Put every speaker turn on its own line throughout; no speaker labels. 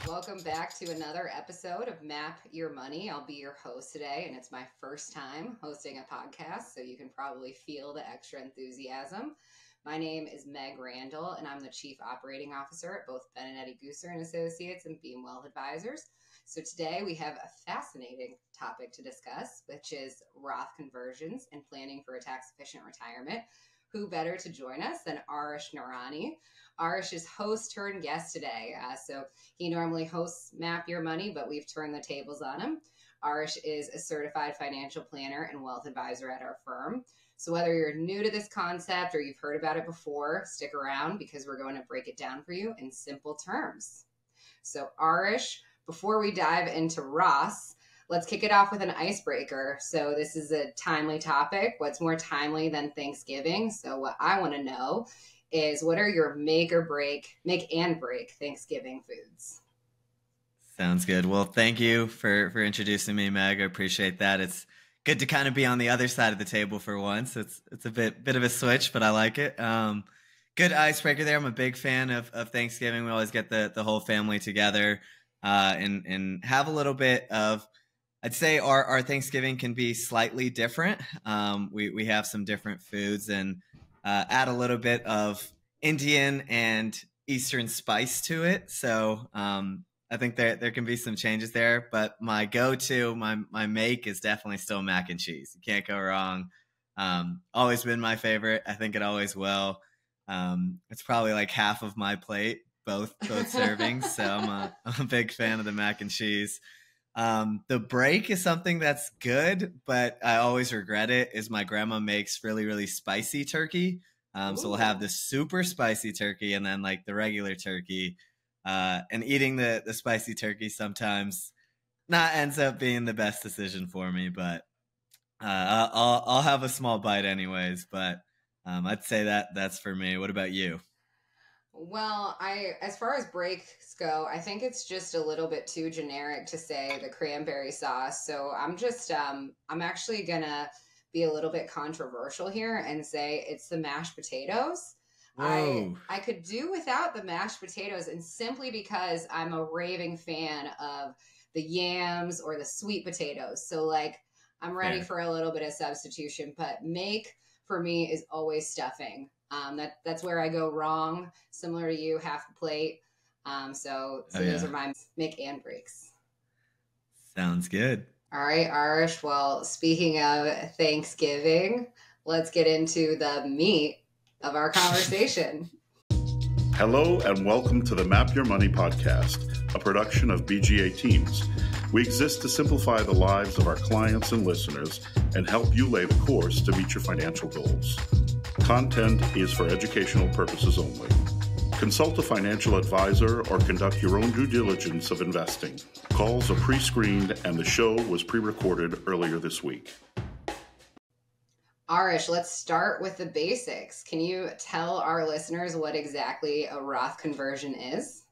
Welcome back to another episode of Map Your Money. I'll be your host today, and it's my first time hosting a podcast, so you can probably feel the extra enthusiasm. My name is Meg Randle, and I'm the Chief Operating Officer at both Benedetti Gooser & Associates and Beam Wealth Advisors. So today we have a fascinating topic to discuss, which is Roth conversions and planning for a tax-efficient retirement. Who better to join us than Arish Nurani? Arish is host turned guest today. So he normally hosts Map Your Money, but we've turned the tables on him. Arish is a certified financial planner and wealth advisor at our firm. So whether you're new to this concept or you've heard about it before, stick around because we're going to break it down for you in simple terms. So Arish, before we dive into Roth, let's kick it off with an icebreaker. So this is a timely topic. What's more timely than Thanksgiving? So what I want to know is, what are your make and break Thanksgiving foods?
Sounds good. Well, thank you for introducing me, Meg. I appreciate that. It's good to kind of be on the other side of the table for once. It's a bit of a switch, but I like it. Good icebreaker there. I'm a big fan of Thanksgiving. We always get the whole family together and have a little bit of, I'd say our Thanksgiving can be slightly different. We have some different foods and add a little bit of Indian and Eastern spice to it. So I think there can be some changes there, but my go-to, my make is definitely still mac and cheese. You can't go wrong. Always been my favorite. I think it always will. It's probably like half of my plate, both servings. So I'm a big fan of the mac and cheese. The break is something that's good, but I always regret it, is my grandma makes really, really spicy turkey. So we'll have the super spicy turkey and then like the regular turkey. And eating the spicy turkey sometimes not ends up being the best decision for me, but I'll have a small bite anyways. But I'd say that's for me. What about you?
Well, as far as breaks go, I think it's just a little bit too generic to say the cranberry sauce. So I'm actually gonna be a little bit controversial here and say it's the mashed potatoes.
Whoa.
I could do without the mashed potatoes, and simply because I'm a raving fan of the yams or the sweet potatoes. So like I'm ready for a little bit of substitution, but make for me is always stuffing. That's where I go wrong. Similar to you, half a plate. So those are my make and breaks.
Sounds good.
All right, Arish. Well, speaking of Thanksgiving, let's get into the meat of our conversation.
Hello and welcome to the Map Your Money podcast, a production of BGA Teams. We exist to simplify the lives of our clients and listeners and help you lay the course to meet your financial goals. Content is for educational purposes only. Consult a financial advisor or conduct your own due diligence of investing. Calls are pre-screened and the show was pre-recorded earlier this week.
Arish, let's start with the basics. Can you tell our listeners what exactly a Roth conversion is?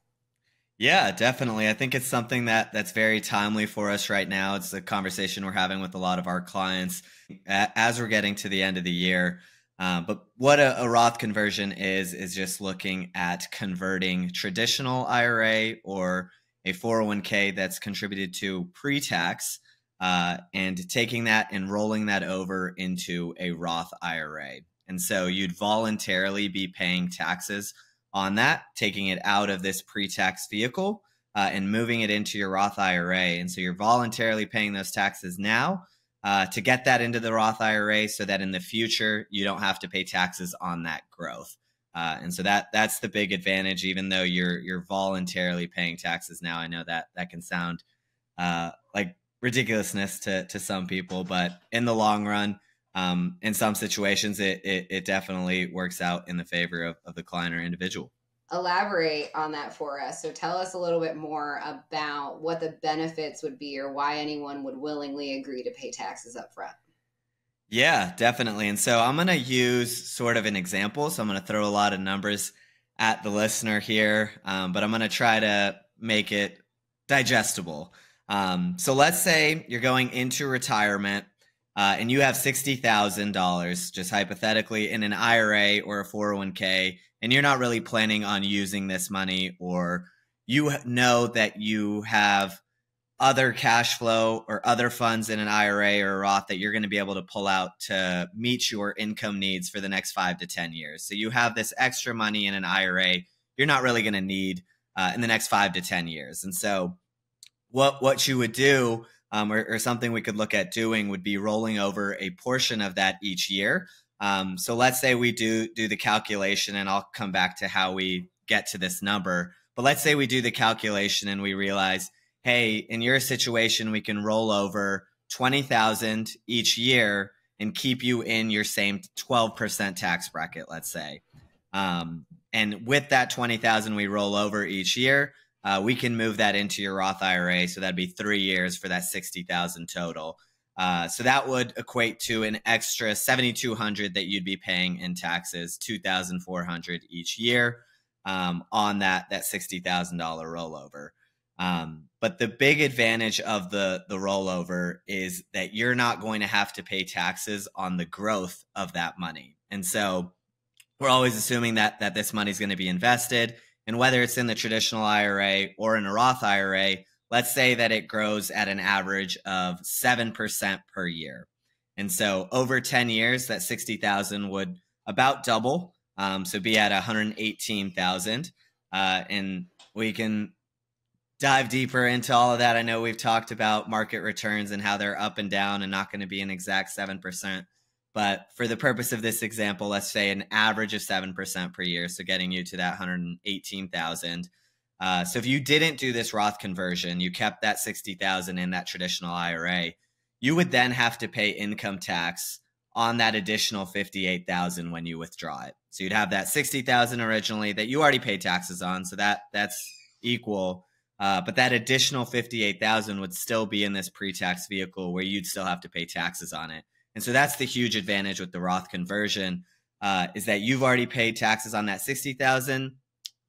Yeah, definitely. I think it's something that's very timely for us right now. It's a conversation we're having with a lot of our clients as we're getting to the end of the year. But what a Roth conversion is just looking at converting traditional IRA or a 401k that's contributed to pre-tax and taking that and rolling that over into a Roth IRA. And so you'd voluntarily be paying taxes on that, taking it out of this pre-tax vehicle and moving it into your Roth IRA. And so you're voluntarily paying those taxes now to get that into the Roth IRA so that in the future, you don't have to pay taxes on that growth. And so that's the big advantage, even though you're voluntarily paying taxes now. I know that can sound like ridiculousness to some people, but in the long run, in some situations, it definitely works out in the favor of the client or individual.
Elaborate on that for us. So tell us a little bit more about what the benefits would be or why anyone would willingly agree to pay taxes up front.
Yeah, definitely. And so I'm going to use sort of an example. So I'm going to throw a lot of numbers at the listener here, but I'm going to try to make it digestible. So let's say you're going into retirement and you have $60,000, just hypothetically, in an IRA or a 401k, and you're not really planning on using this money, or you know that you have other cash flow or other funds in an IRA or a Roth that you're going to be able to pull out to meet your income needs for the next 5 to 10 years. So you have this extra money in an IRA you're not really going to need in the next 5 to 10 years. And so what you would do or something we could look at doing would be rolling over a portion of that each year. So let's say we do the calculation, and I'll come back to how we get to this number. But let's say we do the calculation and we realize, hey, in your situation, we can roll over $20,000 each year and keep you in your same 12% tax bracket, let's say. And with that $20,000 we roll over each year, we can move that into your Roth IRA. So that'd be 3 years for that $60,000 total. So that would equate to an extra $7,200 that you'd be paying in taxes, $2,400 each year on that $60,000 rollover. But the big advantage of the rollover is that you're not going to have to pay taxes on the growth of that money. And so we're always assuming that this money is going to be invested. And whether it's in the traditional IRA or in a Roth IRA, let's say that it grows at an average of 7% per year. And so over 10 years, that 60,000 would about double. So be at 118,000. And we can dive deeper into all of that. I know we've talked about market returns and how they're up and down and not going to be an exact 7%. But for the purpose of this example, let's say an average of 7% per year. So getting you to that 118,000. So if you didn't do this Roth conversion, you kept that 60,000 in that traditional IRA, you would then have to pay income tax on that additional 58,000 when you withdraw it. So you'd have that 60,000 originally that you already paid taxes on. So that's equal. But that additional 58,000 would still be in this pre-tax vehicle where you'd still have to pay taxes on it. And so that's the huge advantage with the Roth conversion is that you've already paid taxes on that 60,000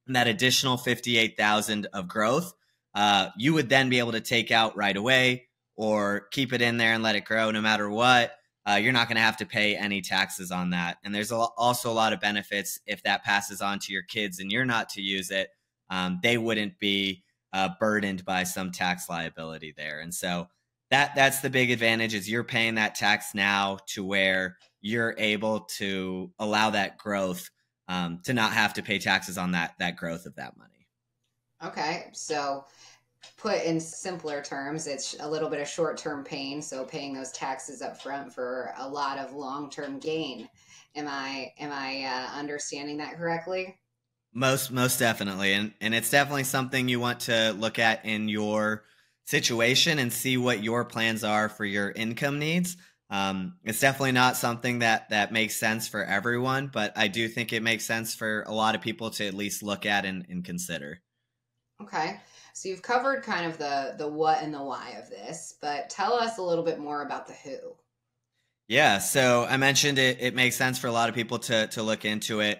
and that additional 58,000 of growth. You would then be able to take out right away or keep it in there and let it grow no matter what. You're not going to have to pay any taxes on that. And there's also a lot of benefits if that passes on to your kids and you're not to use it. They wouldn't be burdened by some tax liability there. And so that's the big advantage is you're paying that tax now to where you're able to allow that growth to not have to pay taxes on that growth of that money.
Okay. So put in simpler terms, it's a little bit of short-term pain. So paying those taxes up front for a lot of long-term gain. Am I understanding that correctly?
Most definitely. And it's definitely something you want to look at in your situation and see what your plans are for your income needs. It's definitely not something that makes sense for everyone, but I do think it makes sense for a lot of people to at least look at and consider.
Okay. So you've covered kind of the what and the why of this, but tell us a little bit more about the who.
Yeah. So I mentioned it makes sense for a lot of people to look into it.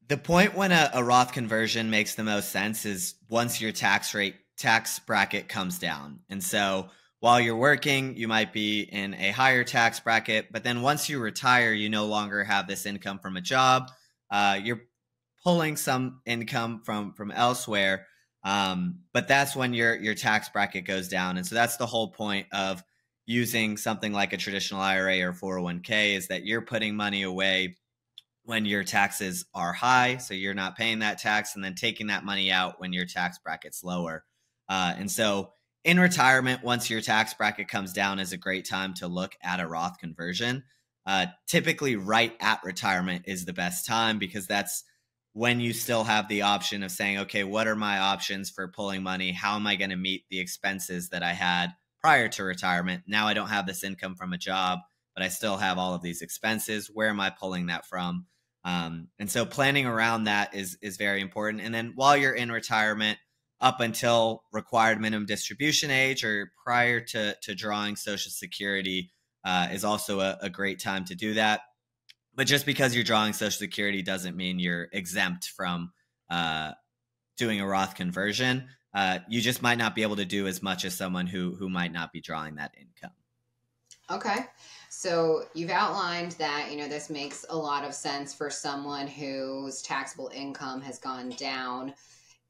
The point when a Roth conversion makes the most sense is once your tax bracket comes down. And so while you're working, you might be in a higher tax bracket, but then once you retire, you no longer have this income from a job. You're pulling some income from elsewhere, but that's when your tax bracket goes down. And so that's the whole point of using something like a traditional IRA or 401k is that you're putting money away when your taxes are high, so you're not paying that tax, and then taking that money out when your tax bracket's lower. And so in retirement, once your tax bracket comes down, is a great time to look at a Roth conversion. Typically right at retirement is the best time because that's when you still have the option of saying, okay, what are my options for pulling money? How am I going to meet the expenses that I had prior to retirement? Now I don't have this income from a job, but I still have all of these expenses. Where am I pulling that from? And so planning around that is very important. And then while you're in retirement, up until required minimum distribution age or prior to drawing Social Security is also a great time to do that. But just because you're drawing Social Security doesn't mean you're exempt from doing a Roth conversion. You just might not be able to do as much as someone who might not be drawing that income.
Okay. So you've outlined that, this makes a lot of sense for someone whose taxable income has gone down.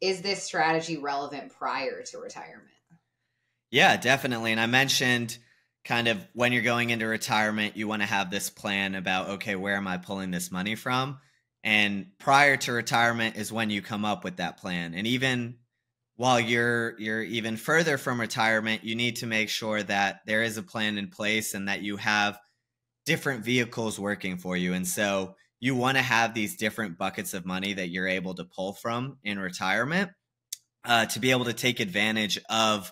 is this strategy relevant prior to retirement?
Yeah, definitely. And I mentioned kind of when you're going into retirement, you want to have this plan about, okay, where am I pulling this money from? And prior to retirement is when you come up with that plan. And even while you're even further from retirement, you need to make sure that there is a plan in place and that you have different vehicles working for you. And so you want to have these different buckets of money that you're able to pull from in retirement to be able to take advantage of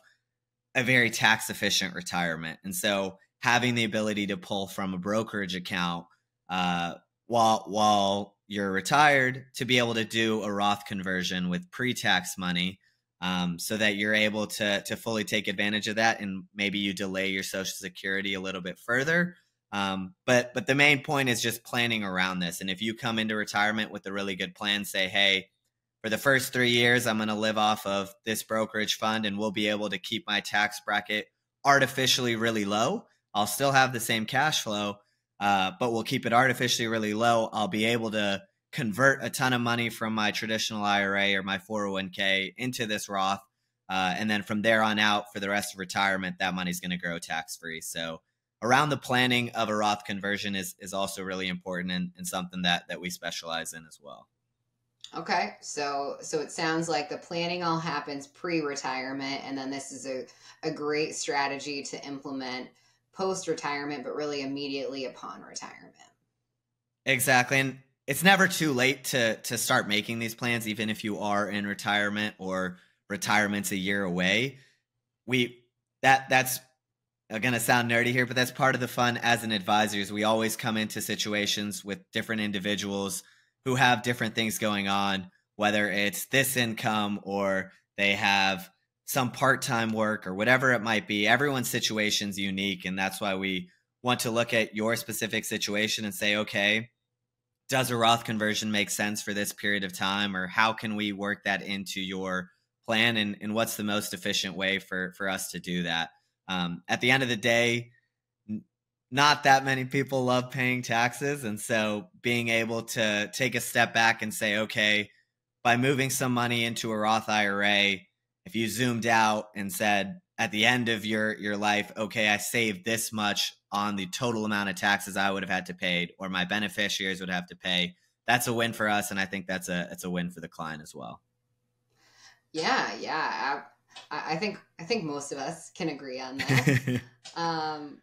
a very tax efficient retirement. And so having the ability to pull from a brokerage account while you're retired to be able to do a Roth conversion with pre-tax money so that you're able to fully take advantage of that, and maybe you delay your Social Security a little bit further. But the main point is just planning around this. And if you come into retirement with a really good plan, say, hey, for the first 3 years, I'm going to live off of this brokerage fund and we'll be able to keep my tax bracket artificially really low. I'll still have the same cash flow, but we'll keep it artificially really low. I'll be able to convert a ton of money from my traditional IRA or my 401k into this Roth. And then from there on out for the rest of retirement, that money's going to grow tax-free. So around the planning of a Roth conversion is also really important and something that we specialize in as well.
Okay, so it sounds like the planning all happens pre-retirement, and then this is a great strategy to implement post-retirement, but really immediately upon retirement.
Exactly. And it's never too late to start making these plans, even if you are in retirement or retirement's a year away. That's going to sound nerdy here, but that's part of the fun as an advisor is we always come into situations with different individuals who have different things going on, whether it's this income or they have some part-time work or whatever it might be. Everyone's situation's unique, and that's why we want to look at your specific situation and say, okay, does a Roth conversion make sense for this period of time, or how can we work that into your plan, and what's the most efficient way for us to do that? At the end of the day, not that many people love paying taxes. And so being able to take a step back and say, okay, by moving some money into a Roth IRA, if you zoomed out and said at the end of your life, okay, I saved this much on the total amount of taxes I would have had to pay or my beneficiaries would have to pay, that's a win for us. And I think it's a win for the client as well.
Yeah. I think most of us can agree on that.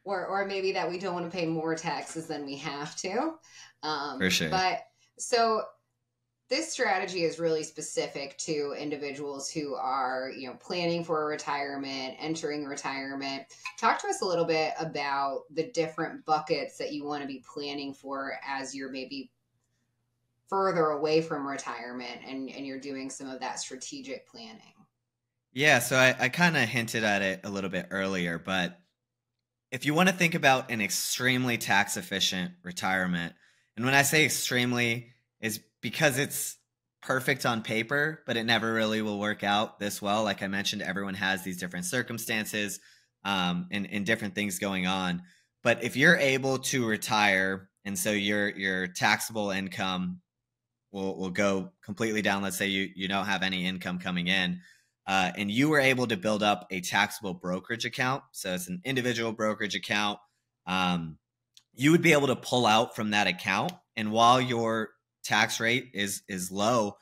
Or maybe that we don't want to pay more taxes than we have to.
For sure.
But so this strategy is really specific to individuals who are, planning for a retirement, entering retirement. Talk to us a little bit about the different buckets that you want to be planning for as you're maybe further away from retirement and you're doing some of that strategic planning.
Yeah, so I kind of hinted at it a little bit earlier, but if you want to think about an extremely tax efficient retirement, and when I say extremely is because it's perfect on paper, but it never really will work out this well. Like I mentioned, everyone has these different circumstances and different things going on. But if you're able to retire, and so your taxable income will go completely down. Let's say you don't have any income coming in. And you were able to build up a taxable brokerage account. So it's an individual brokerage account. You would be able to pull out from that account. And while your tax rate is low,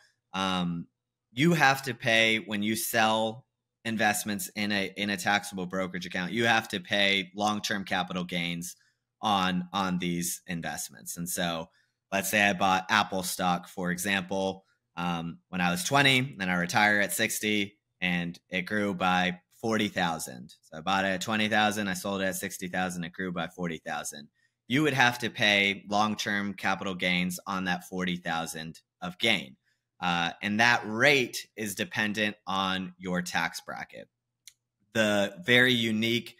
you have to pay when you sell investments in a taxable brokerage account, you have to pay long-term capital gains on these investments. And so let's say I bought Apple stock, for example, when I was 20, then I retire at 60. And it grew by 40,000. So I bought it at 20,000. I sold it at 60,000. It grew by 40,000. You would have to pay long-term capital gains on that 40,000 of gain. And that rate is dependent on your tax bracket. The very unique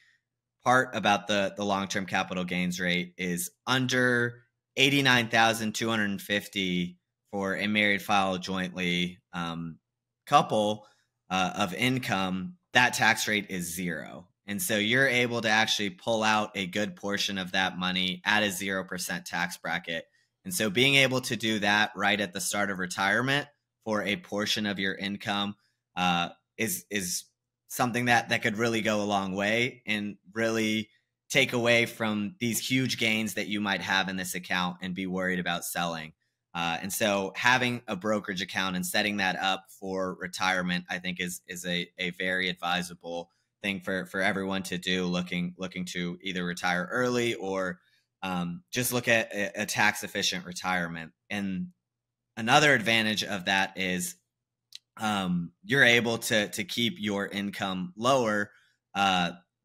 part about the long-term capital gains rate is under 89,250 for a married file jointly couple of income, that tax rate is 0. And so you're able to actually pull out a good portion of that money at a 0% tax bracket. And so being able to do that right at the start of retirement for a portion of your income is something that could really go a long way and really take away from these huge gains that you might have in this account and be worried about selling. And so having a brokerage account and setting that up for retirement, I think is a very advisable thing for everyone to do, looking to either retire early or just look at a tax efficient retirement. And another advantage of that is you're able to keep your income lower,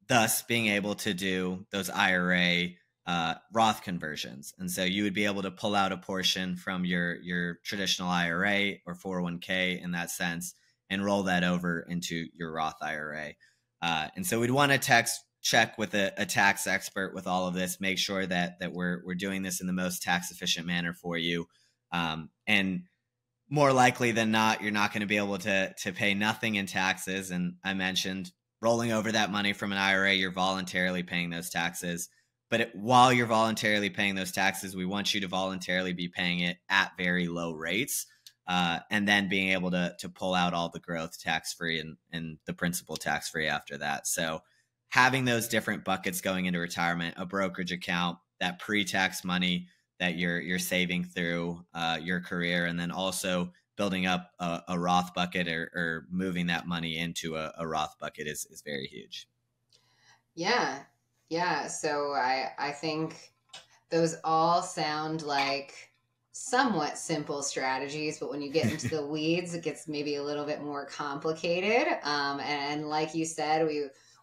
thus being able to do those IRA Roth conversions. And so you would be able to pull out a portion from your traditional IRA or 401k in that sense and roll that over into your Roth IRA. And so we'd want to check with a tax expert with all of this, make sure that we're doing this in the most tax efficient manner for you. And more likely than not, you're not going to be able to pay nothing in taxes. And I mentioned rolling over that money from an IRA, you're voluntarily paying those taxes. But while you're voluntarily paying those taxes, we want you to voluntarily be paying it at very low rates, and then being able to pull out all the growth tax-free and the principal tax-free after that. So having those different buckets going into retirement, a brokerage account, that pre-tax money that you're saving through your career, and then also building up a Roth bucket or moving that money into a Roth bucket is very huge.
Yeah. So I think those all sound like somewhat simple strategies, but when you get into the weeds, it gets maybe a little bit more complicated. And like you said,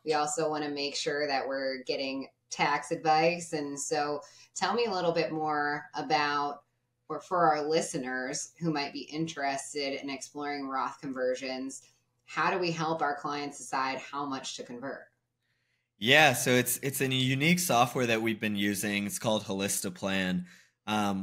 we also want to make sure that we're getting tax advice. And so tell me a little bit more about, or for our listeners who might be interested in exploring Roth conversions, how do we help our clients decide how much to convert?
Yeah, so it's a unique software that we've been using. It's called Holistaplan,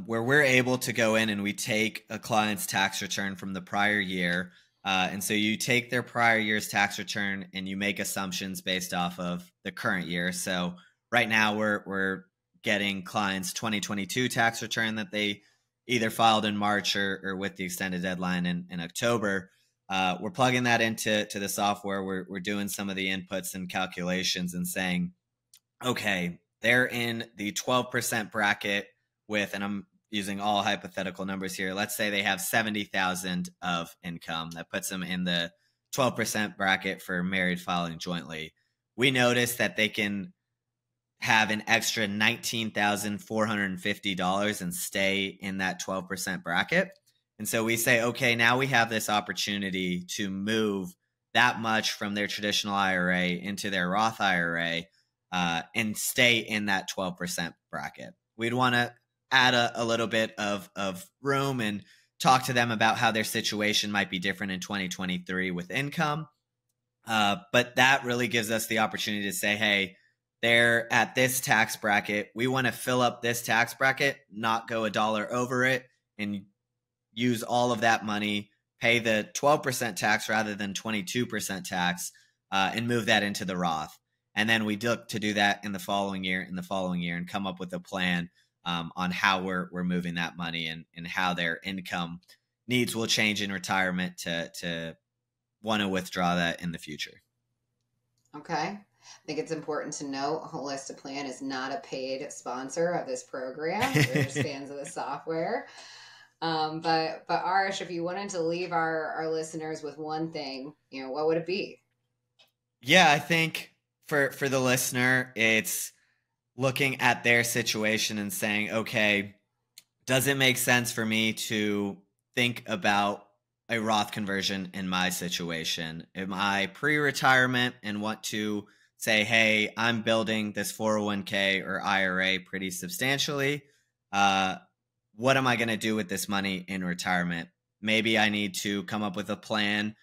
where we're able to go in and we take a client's tax return from the prior year. And so you take their prior year's tax return and you make assumptions based off of the current year. So right now we're getting clients' 2022 tax return that they either filed in March or with the extended deadline in October. We're plugging that into the software. We're doing some of the inputs and calculations and saying, okay, they're in the 12% bracket with, and I'm using all hypothetical numbers here. Let's say they have 70,000 of income. That puts them in the 12% bracket for married filing jointly. We notice that they can have an extra $19,450 and stay in that 12% bracket. And so we say, okay, now we have this opportunity to move that much from their traditional IRA into their Roth IRA and stay in that 12% bracket. We'd want to add a little bit of room and talk to them about how their situation might be different in 2023 with income. But that really gives us the opportunity to say, hey, they're at this tax bracket. We want to fill up this tax bracket, not go $1 over it, and use all of that money, pay the 12% tax rather than 22% tax, and move that into the Roth. And then we look to do that in the following year, and come up with a plan on how we're moving that money and how their income needs will change in retirement to want to withdraw that in the future.
Okay. I think it's important to note Holistaplan is not a paid sponsor of this program. We're just fans of the software. But Arish, if you wanted to leave our listeners with one thing, what would it be?
Yeah, I think for the listener, it's looking at their situation and saying, okay, does it make sense for me to think about a Roth conversion in my situation? Am I pre-retirement and want to say, hey, I'm building this 401k or IRA pretty substantially. What am I going to do with this money in retirement? Maybe I need to come up with a plan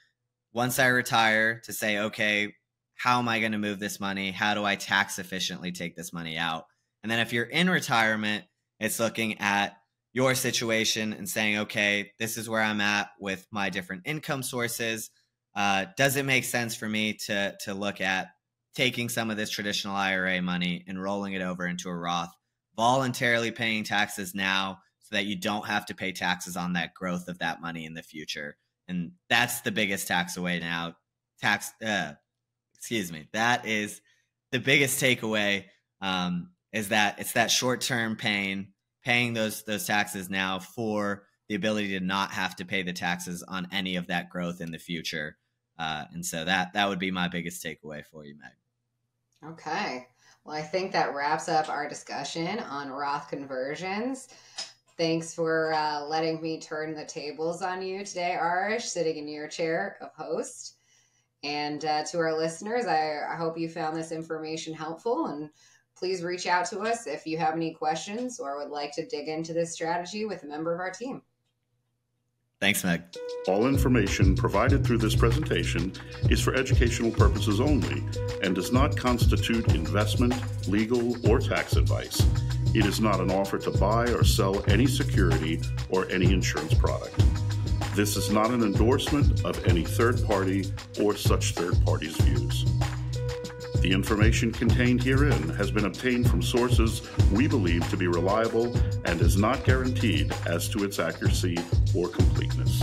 once I retire to say, okay, how am I going to move this money? How do I tax efficiently take this money out? And then if you're in retirement, it's looking at your situation and saying, okay, this is where I'm at with my different income sources. Does it make sense for me to look at taking some of this traditional IRA money and rolling it over into a Roth, voluntarily paying taxes now so that you don't have to pay taxes on that growth of that money in the future? And that's the biggest tax away now. That is the biggest takeaway, is that it's that short-term paying those taxes now for the ability to not have to pay the taxes on any of that growth in the future. And so that would be my biggest takeaway for you, Meg.
Okay. Well, I think that wraps up our discussion on Roth conversions. Thanks for letting me turn the tables on you today, Arish, sitting in your chair of host. And to our listeners, I hope you found this information helpful, and please reach out to us if you have any questions or would like to dig into this strategy with a member of our team.
Thanks, Meg.
All information provided through this presentation is for educational purposes only and does not constitute investment, legal, or tax advice. It is not an offer to buy or sell any security or any insurance product. This is not an endorsement of any third party or such third party's views. The information contained herein has been obtained from sources we believe to be reliable and is not guaranteed as to its accuracy or completeness.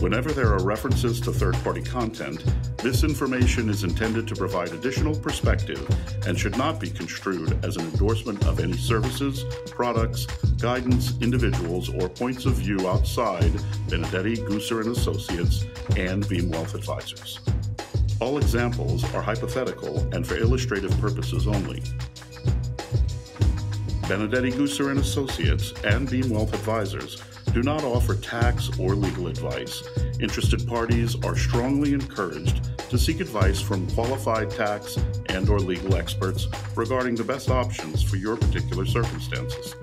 Whenever there are references to third-party content, this information is intended to provide additional perspective and should not be construed as an endorsement of any services, products, guidance, individuals, or points of view outside Benedetti, Gooser & Associates and Beam Wealth Advisors. All examples are hypothetical and for illustrative purposes only. Benedetti, Gooser & Associates and Beam Wealth Advisors do not offer tax or legal advice. Interested parties are strongly encouraged to seek advice from qualified tax and/or legal experts regarding the best options for your particular circumstances.